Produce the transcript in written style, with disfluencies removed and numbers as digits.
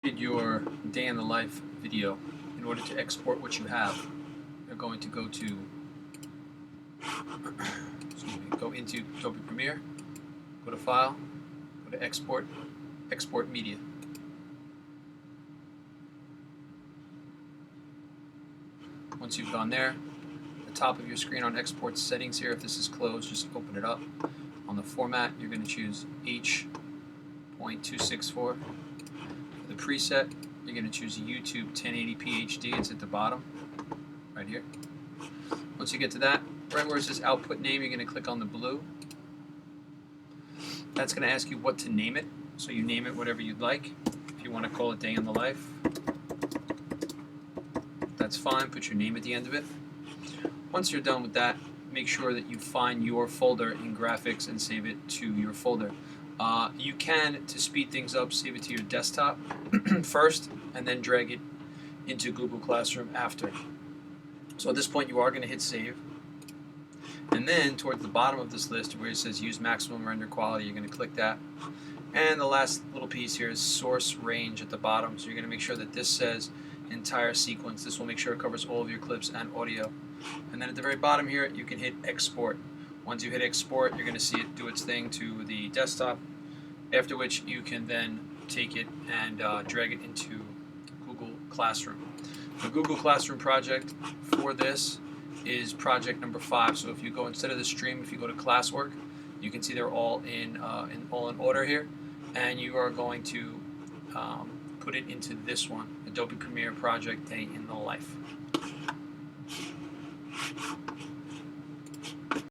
Your day in the life video. In order to export what you have, you're going to go to go into Adobe Premiere, go to File, go to Export, Export Media. Once you've gone there, the top of your screen on Export Settings here, if this is closed, just open it up. On the format, you're going to choose H.264. For the preset, you're going to choose YouTube 1080p HD. It's at the bottom, right here. Once you get to that, right where it says Output Name, you're going to click on the blue. That's going to ask you what to name it, so you name it whatever you'd like. If you want to call it Day in the Life, that's fine. Put your name at the end of it. Once you're done with that, make sure that you find your folder in graphics and save it to your folder. You can, to speed things up, save it to your desktop first and then drag it into Google Classroom after. So at this point you are going to hit save, and then towards the bottom of this list where it says use maximum render quality, you're going to click that. And the last little piece here is source range at the bottom, so you're going to make sure that this says entire sequence. This will make sure it covers all of your clips and audio. And then at the very bottom here you can hit export. Once you hit export, you're going to see it do its thing to the desktop, after which you can then take it and drag it into Google Classroom. The Google Classroom project for this is project number 5. So if you go, instead of the stream, if you go to classwork, you can see they're all in order here, and you are going to put it into this one, Adobe Premiere Project Day in the Life.